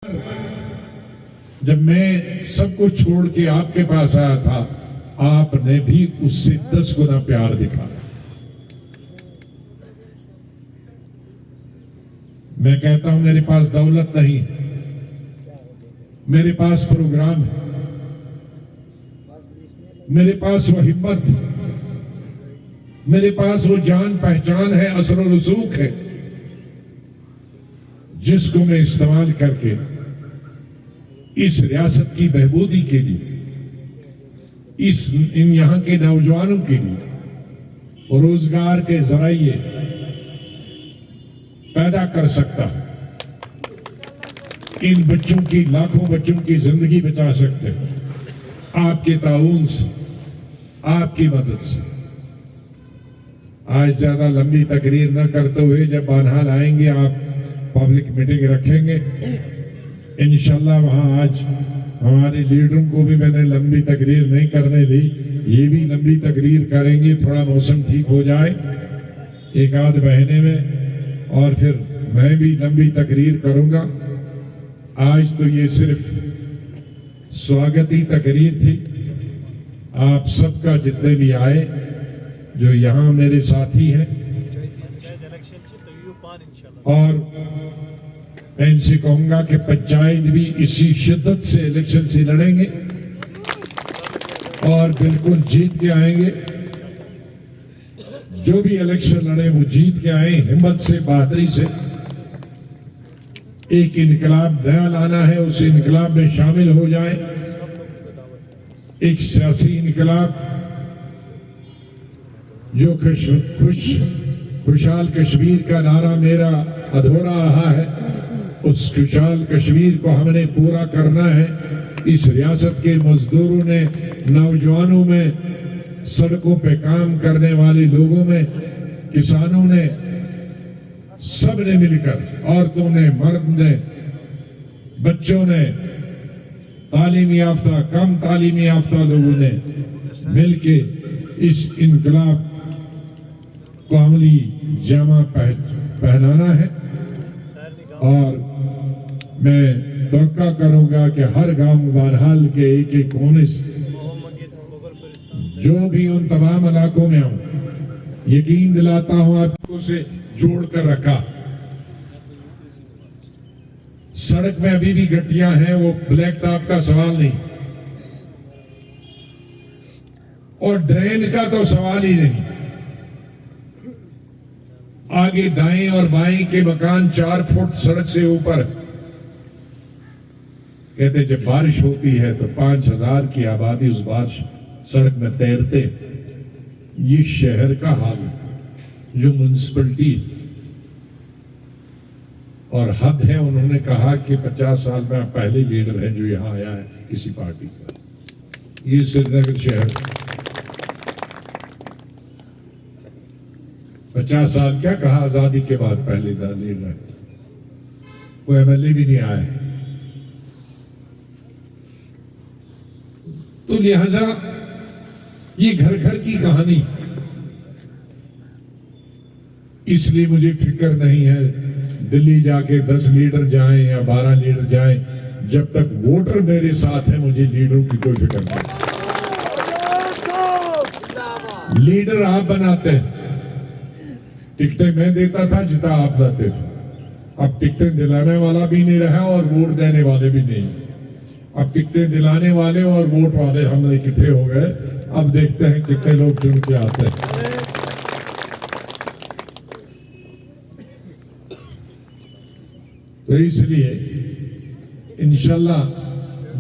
जब मैं सब कुछ छोड़ के आपके पास आया था, आपने भी उससे 10 गुना प्यार दिखाया। मैं कहता हूं मेरे पास दौलत नहीं, मेरे पास प्रोग्राम है, मेरे पास वो हिम्मत, मेरे पास वो जान पहचान है, असर और रसूख है, जिसको मैं इस्तेमाल करके इस रियासत की बहबूदी के लिए, इन यहां के नौजवानों के लिए रोजगार के जरिए पैदा कर सकता हूं। इन बच्चों की, लाखों बच्चों की जिंदगी बचा सकते हैं आपके ताउन से, आपकी मदद से। आज ज्यादा लंबी तकरीर न करते हुए जब बानहाल आएंगे, आप पब्लिक मीटिंग रखेंगे इंशाल्लाह, वहां आज हमारे लीडरों को भी मैंने लंबी तकरीर नहीं करने दी, ये भी लंबी तकरीर करेंगे, थोड़ा मौसम ठीक हो जाए एक आध महीने में, और फिर मैं भी लंबी तकरीर करूंगा। आज तो ये सिर्फ स्वागती तकरीर थी। आप सबका जितने भी आए, जो यहाँ मेरे साथी हैं, और मैं इनसे कहूंगा कि पंचायत भी इसी शिद्दत से इलेक्शन से लड़ेंगे और बिल्कुल जीत के आएंगे। जो भी इलेक्शन लड़े वो जीत के आए, हिम्मत से, बहादुरी से। एक इनकलाब नया लाना है, उस इनकलाब में शामिल हो जाए। एक सियासी इनकलाब जो खुशहाल कश्मीर का नारा मेरा अधूरा रहा है, उस खुशहाल कश्मीर को हमने पूरा करना है। इस रियासत के मजदूरों ने, नौजवानों में, सड़कों पे काम करने वाले लोगों में, किसानों ने, सब ने मिलकर, औरतों ने, मर्द ने, बच्चों ने, तालीम याफ्ता, कम तालीम याफ्ता लोगों ने मिलके इस इनकलाब को अमली जामा पहनाना है। और मैं तवक्का करूंगा कि हर गांव बानहाल के एक एक कोने से, जो भी उन तमाम इलाकों में आऊं, यकीन दिलाता हूं आपको से जोड़ कर रखा। सड़क में अभी भी गड्डियां हैं, वो ब्लैक टॉप का सवाल नहीं, और ड्रेन का तो सवाल ही नहीं। आगे दाएं और बाएं के मकान 4 फुट सड़क से ऊपर। कहते जब बारिश होती है तो 5000 की आबादी उस बारिश सड़क में तैरते। ये शहर का हाल है, जो म्युनिसिपलिटी और हद है। उन्होंने कहा कि 50 साल में आप पहले लीडर हैं जो यहां आया है किसी पार्टी का। ये श्रीनगर शहर 50 साल क्या कहा, आजादी के बाद पहले लीडर, कोई एमएलए भी नहीं आया। तो लिहाजा ये घर घर की कहानी, इसलिए मुझे फिक्र नहीं है दिल्ली जाके 10 लीडर जाएं या 12 लीडर जाएं। जब तक वोटर मेरे साथ है, मुझे लीडरों की कोई फिक्र नहीं। लीडर आप बनाते हैं, टिकटें मैं देता था, जितना आप लाते थे। अब टिकटें दिलाने वाला भी नहीं रहा और वोट देने वाले भी नहीं। अब टिकटें दिलाने वाले और वोट वाले हम इकट्ठे हो गए। अब देखते हैं कितने लोग चुन के आते हैं। तो इसलिए इंशाल्लाह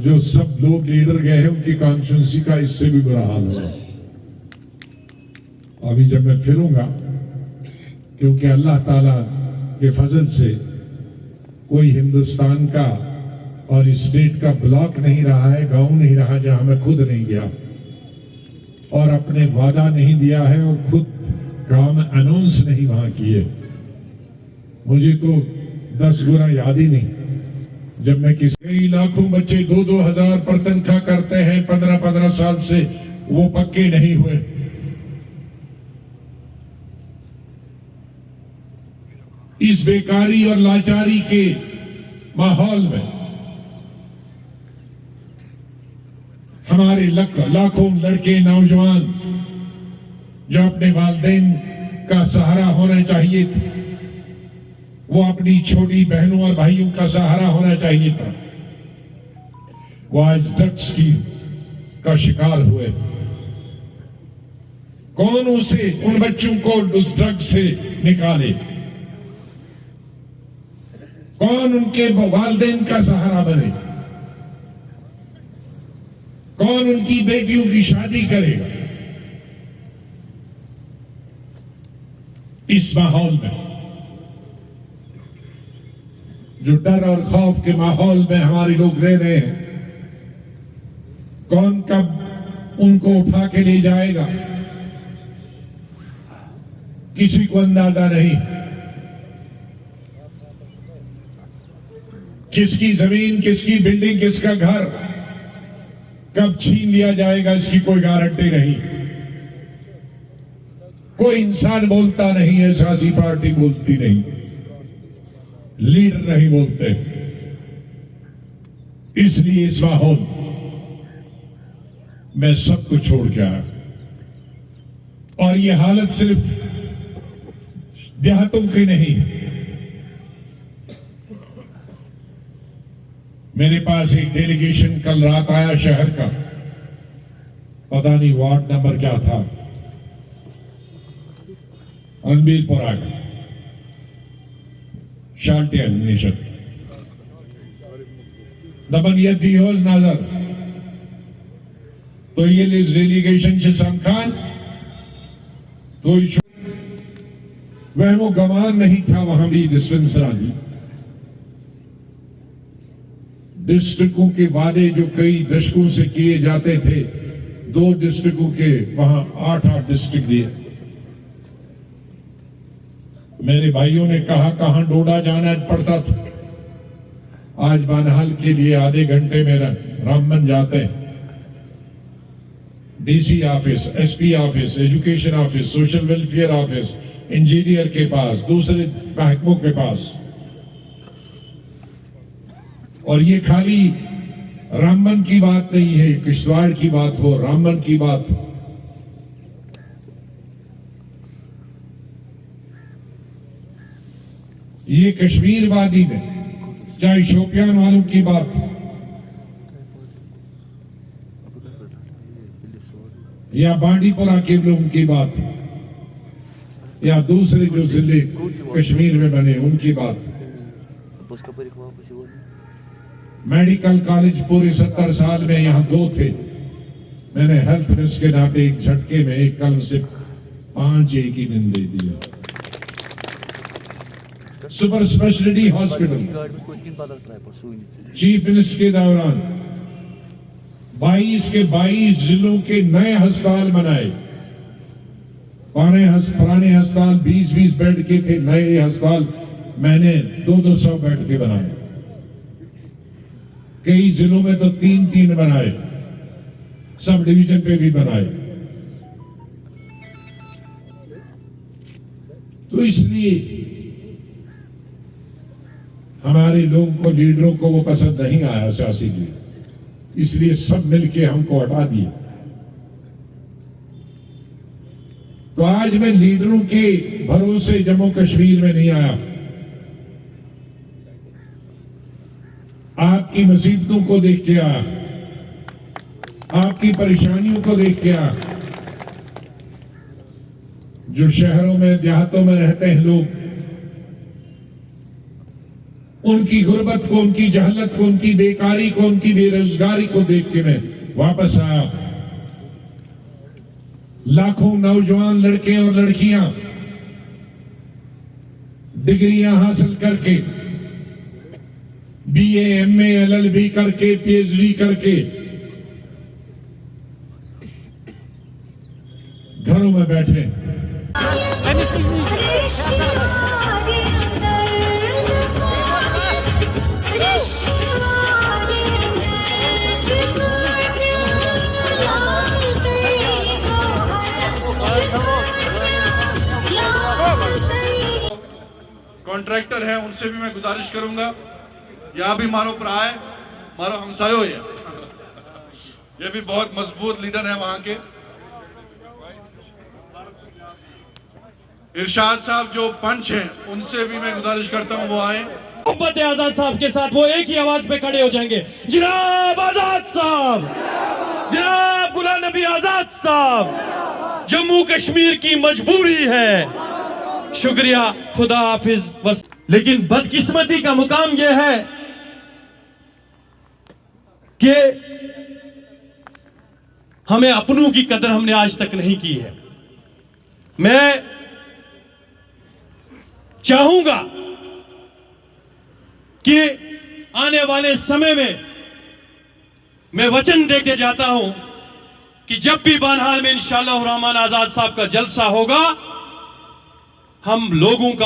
जो सब लोग लीडर गए हैं, उनकी कॉन्स्टिट्यूंसी का इससे भी बुरा हाल होगा। अभी जब मैं फिरूंगा, क्योंकि अल्लाह ताला के फजल से कोई हिंदुस्तान का और स्टेट का ब्लॉक नहीं रहा है, गांव नहीं रहा जहां मैं खुद नहीं गया और अपने वादा नहीं दिया है और खुद काम अनाउंस नहीं वहां किए। मुझे तो 10 गुना याद ही नहीं, जब मैं कई लाखों बच्चे 2-2 हजार पर तनख्वाह करते हैं 15-15 साल से, वो पक्के नहीं हुए। इस बेकारी और लाचारी के माहौल में हमारे लाखों लड़के नौजवान जो अपने वालिदैन का सहारा होना चाहिए था, वो अपनी छोटी बहनों और भाइयों का सहारा होना चाहिए था, वो आज ड्रग्स का शिकार हुए। कौन उसे उन बच्चों को उस ड्रग्स से निकाले? कौन उनके वालिदैन का सहारा बने? कौन उनकी बेटियों की शादी करेगा? इस माहौल में, जो डर और खौफ के माहौल में हमारे लोग रह रहे हैं, कौन कब उनको उठा के ले जाएगा, किसी को अंदाजा नहीं। किसकी जमीन, किसकी बिल्डिंग, किसका घर कब छीन लिया जाएगा, इसकी कोई गारंटी नहीं। कोई इंसान बोलता नहीं है, सियासी पार्टी बोलती नहीं, लीडर नहीं बोलते। इसलिए इस माहौल में सब कुछ छोड़ के आया। और ये हालत सिर्फ देहातों की नहीं। मेरे पास एक डेलीगेशन कल रात आया शहर का, पता नहीं वार्ड नंबर क्या था, रणबीरपुरा का, शाल्टियन नेशन दबन यदि होज नजर तो ये इस डेलीगेशन से समखान तो वह वो गमान नहीं था। वहां भी डिस्पेंसरी डिस्ट्रिक्टों के वादे जो कई दशकों से किए जाते थे, 2 डिस्ट्रिक्टों के वहां 8 डिस्ट्रिक्ट दिए। मेरे भाइयों ने कहा कहां डोडा जाना पड़ता था, आज बानहाल के लिए आधे घंटे में रामबन जाते हैं। DC office, SP office, education office, social welfare office, engineer के पास, दूसरे महकमों के पास। और ये खाली रामबन की बात नहीं है, किश्तवाड़ की बात हो, रामबन की बात हो। ये कश्मीर वादी में चाहे शोपियान वालों की बात हो या बांडीपुरा के लोगों की बात हो या दूसरे जो जिले कश्मीर में बने उनकी बात। मेडिकल कॉलेज पूरे 70 साल में यहाँ 2 थे। मैंने हेल्थ रिस्क के नाते एक झटके में एक कलम से 5 एक ही दिन दे दिया। Super speciality hospital chief minister के दौरान 22 के 22 जिलों के नए अस्पताल बनाए। पुराने अस्पताल 20-20 बेड के थे, नए अस्पताल मैंने 200 बेड के बनाए। कई जिलों में तो 3-3 बनाए, सब डिवीजन पे भी बनाए। तो इसलिए हमारे लोगों को, लीडरों को वो पसंद नहीं आया सियासी लीडर, इसलिए सब मिलके हमको हटा दिया। तो आज मैं लीडरों के भरोसे जम्मू कश्मीर में नहीं आया। आपकी मुसीबतों को देख के आया, आपकी परेशानियों को देख के आया। जो शहरों में, देहातों में रहते हैं लोग, उनकी गुर्बत को, उनकी जहलत को, उनकी बेकारी को, उनकी बेरोजगारी को देख के मैं वापस आया। लाखों नौजवान लड़के और लड़कियां डिग्रियां हासिल करके, बीए, एमए, एलएलबी करके, पीएचडी करके घरों में बैठे। कॉन्ट्रैक्टर है, उनसे भी मैं गुजारिश करूंगा, या भी मारो प्राय मारो हमसायो है, ये भी बहुत मजबूत लीडर है वहां के। इरशाद साहब जो पंच हैं उनसे भी मैं गुजारिश करता हूं वो आए। मोहब्बत आजाद साहब के साथ वो एक ही आवाज पे खड़े हो जाएंगे, जनाब आजाद साहब, जनाब गुलाम नबी आजाद साहब। जम्मू कश्मीर की मजबूरी है। शुक्रिया, खुदा हाफिज। बस लेकिन बदकिस्मती का मुकाम यह है कि हमें अपनों की कदर हमने आज तक नहीं की है। मैं चाहूंगा कि आने वाले समय में मैं वचन देके जाता हूं कि जब भी बानहाल में इंशाअल्लाह रहमान आजाद साहब का जलसा होगा, हम लोगों का